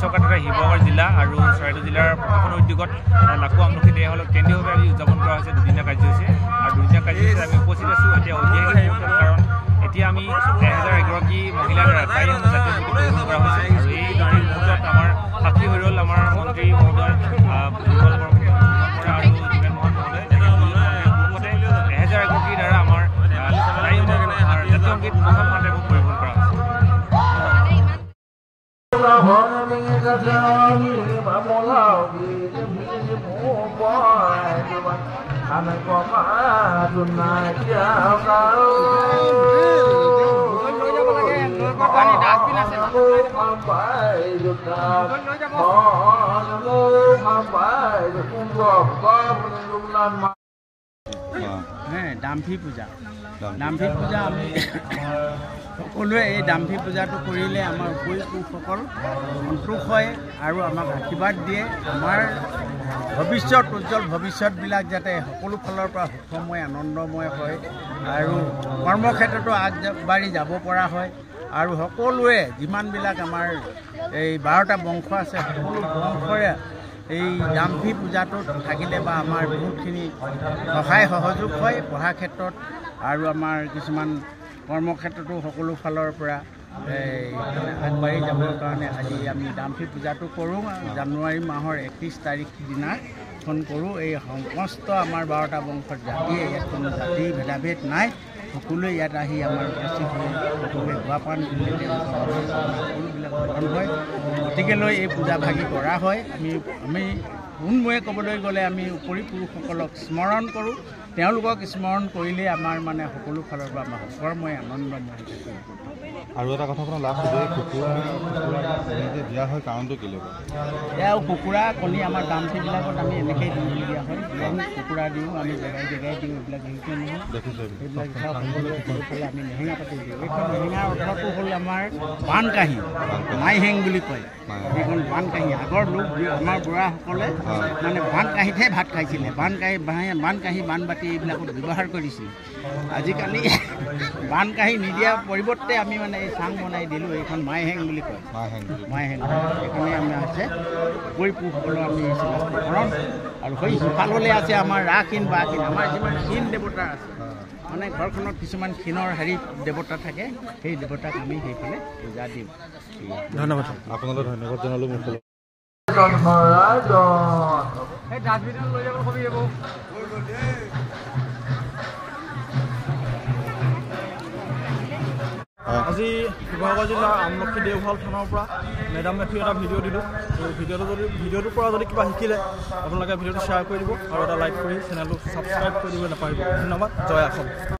চৰকাৰ শিৱসাগৰ জিলা আৰু চৰাইদেউ জিলাৰ প্ৰশাসন উদ্যোগত লাকু আমলখি দিয়া হল কেন্দ্ৰীয়ভাৱে আজি উদযাপন কৰা হৈছে দুদিনীয়া কাৰ্যসূচী আৰু দুদিনীয়া কাৰ্যসূচীত আমি উপস্থিত আছোঁ এতিয়া ঐতিহাসিক মুহূৰ্তত কাৰণ এতিয়া আমি 1000 এগৰাকী মহিলাৰ জাতীয় সংগীত পৰিৱেশন কৰা হৈছে আৰু এই মুহূৰ্তত আমাৰ সাক্ষী হৈ ৰ'ল আমাৰ মন্ত্ৰী মহোদয় বিমল বৰা আৰু যোগেন মোহন মহোদয় লগতে 1000 এগৰাকীৰ দ্বাৰা আমাৰ জাতীয় সংগীত প্ৰথম মাত্ৰাকৈ পৰিৱেশন কৰা হৈছে দাম্ভি পূজা আমি সকলোৱে এই দাম্ভি পূজাটো কৰিলে আমাৰ উপৰিপুৰুষসকল সন্তোষ হয় আৰু আমাক আশীৰ্বাদ দিয়ে আমাৰ ভৱিষ্যত উজ্জ্বল ভৱিষ্যতবিলাক যাতে সকলো ফালৰ পৰা সুখময় আনন্দময় হয় আৰু কৰ্মক্ষেত্ৰতো আগবাঢ়ি যাব পৰা হয় আৰু সকলোৱে যিমানবিলাক আমাৰ এই 12টা বংশ আছে সকলো বংশৰে এই দাম্ভি পূজাটোত থাকিলে বা আমাৰ বহুতখিনি সহায় সহযোগ হয় পঢ়া ক্ষেত্ৰত আৰু আমাৰ কিছুমান কৰ্মক্ষেত্ৰতো সকলো ফালৰ পৰা আগবাঢ়ি যাবৰ কাৰণে আজি আমি দাম্ভি পূজাটো কৰোঁ জানুৱাৰী মাহৰ 31 তাৰিখ দিনাখন কৰোঁ এই সমস্ত আমাৰ 12টা বংশৰ জাতিয়ে ইয়াত কোনো জাতি ভেদাভেদ নাই সকলোৱে ইয়াত আহি আমাৰ উপস্থিত হৈ সকলোৱে গোৱাপান দিলে সকলোবিলাক গ্ৰহণ হয় গতিকে লৈ এই পূজা ভাগি কৰা হয় আমি পোনময়ে ক'বলৈ গ'লে আমি উপৰিপুৰুষসকলক স্মৰণ কৰোঁ তেওঁলোকক স্মৰণ কৰিলে আমাৰ মানে সকলো ফালৰ পৰা আমাৰ সুখময় আনন্দময় আৰু এটা কথা আপোনাৰ লাভ হৈছে কুকুৰা দিয়া হয় কাৰণটো কি লাগিব এয়া কুকুৰা কণী আমাৰ দাম্ভিবিলাকত আমি এনেকৈ দিবলগীয়া হয় কুকুৰা দিওঁ আমি জেগাই জেগাই দিওঁ এইবিলাক হেৰিকে নহয় এইবিলাক সকলোৱে আমি নেহেঙা পাতি দিওঁ এইখন নেহেঙাৰ অৰ্থটো হ'ল আমাৰ বানকাঁহী মাইহেং বুলি কয় এইখন বানকাঁহী আগৰ লোক আমাৰ বুঢ়াসকলে মানে বানকাঁহীতহে ভাত খাইছিলে বানকাঁহী বানবাতি এইবিলাকত ব্যৱহাৰ কৰিছিল আজিকালি বানকাঁহী নিদিয়াৰ পৰিৱৰ্তে আমি মানে এই চাং বনাই দিলোঁ এইখন মাইহেং বুলি কয় মাইহেং এইখনে আমি আছে পৰিপুৰুষসকলৰ আমি চিনাক্তকৰণ আৰু সেই সিফাললৈ আছে আমাৰ ৰাখিন বাখিন আমাৰ যিমান ক্ষীণ দেৱতা আছে মানে ঘৰখনত কিছুমান ক্ষীণৰ হেৰি দেৱতা থাকে সেই দেৱতাক আমি সেইফালে পূজা দিওঁ ধন্যবাদ আপোনালৈ ধন্যবাদ জনালোঁ মোক আজি শিৱসাগৰ জিলাৰ আমলখি দেওশাল থানাৰ পৰা মেডাম মেফি এটা ভিডিঅ' দিলোঁ ভিডিঅ'টোৰ পৰা যদি কিবা শিকিলে আপোনালোকে ভিডিঅ'টো শ্বেয়াৰ কৰি দিব আৰু এটা লাইক কৰি চেনেলটো ছাবস্ক্ৰাইব কৰি দিব নাপাহৰিব ধন্যবাদ জয় অসম।